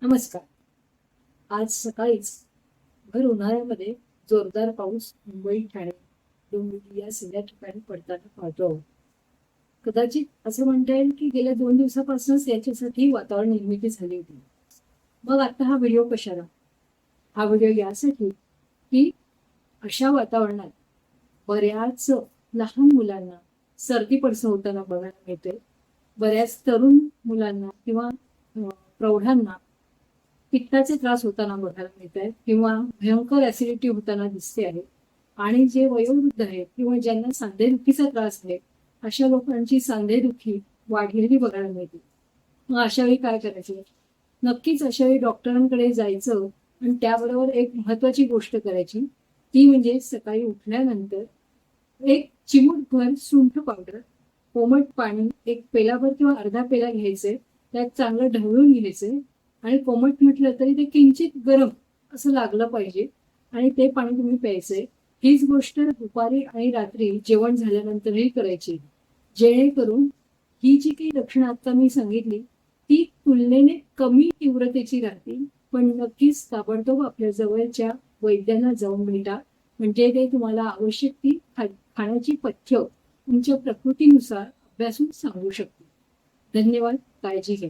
नमस्कार. आज सकाळीच भर उन्हाळ्यामध्ये जोरदार पाऊस मुंबई, ठाणे, डोंबिवली या सगळ्या ठिकाणी पडताना पाहतो आहोत. कदाचित असं म्हणता येईल की गेल्या 2 दिवसापासूनच याच्यासाठी वातावरण निर्मिती झाली होती. मग आता हा व्हिडिओ कशाला? हा व्हिडिओ यासाठी की अशा वातावरणात बऱ्याच लहान मुलांना सर्दी पडसं होताना बघायला मिळते. बऱ्याच तरुण मुलांना किंवा प्रौढांना पित्ताचे त्रास होताना बघायला मिळत आहेत किंवा भयंकर ऍसिडिटी होताना दिसते आहे. आणि जे वयोवृद्ध आहेत किंवा ज्यांना सांधेदुखीचा त्रास आहे अशा लोकांची सांधेदुखी वाढलेली बघायला मिळते. मग अशा वेळी काय करायचं? नक्कीच अशा वेळी डॉक्टरांकडे जायचं आणि त्याबरोबर एक महत्वाची गोष्ट करायची, ती म्हणजे सकाळी उठल्यानंतर एक चिमूटभर सुंठ पावडर, कोमट पाणी एक पेलाभर किंवा अर्धा पेला घ्यायचे, त्यात चांगलं ढवळून घ्यायचे आणि कोमट म्हटलं तरी ते किंचित गरम असं लागलं पाहिजे आणि ते पाणी तुम्ही प्यायचंय. हीच गोष्ट दुपारी आणि रात्री जेवण झाल्यानंतरही करायची, जेणेकरून ही जी काही लक्षणं आता मी सांगितली ती तुलनेने कमी तीव्रतेची राहतील. पण नक्कीच ताबडतोब आपल्या जवळच्या वैद्यांना जाऊन भेटा, म्हणजे ते तुम्हाला आवश्यक ती खाण्याची पथ्य तुमच्या प्रकृतीनुसार अभ्यासून सांगू शकतील. धन्यवाद. काळजी घ्या.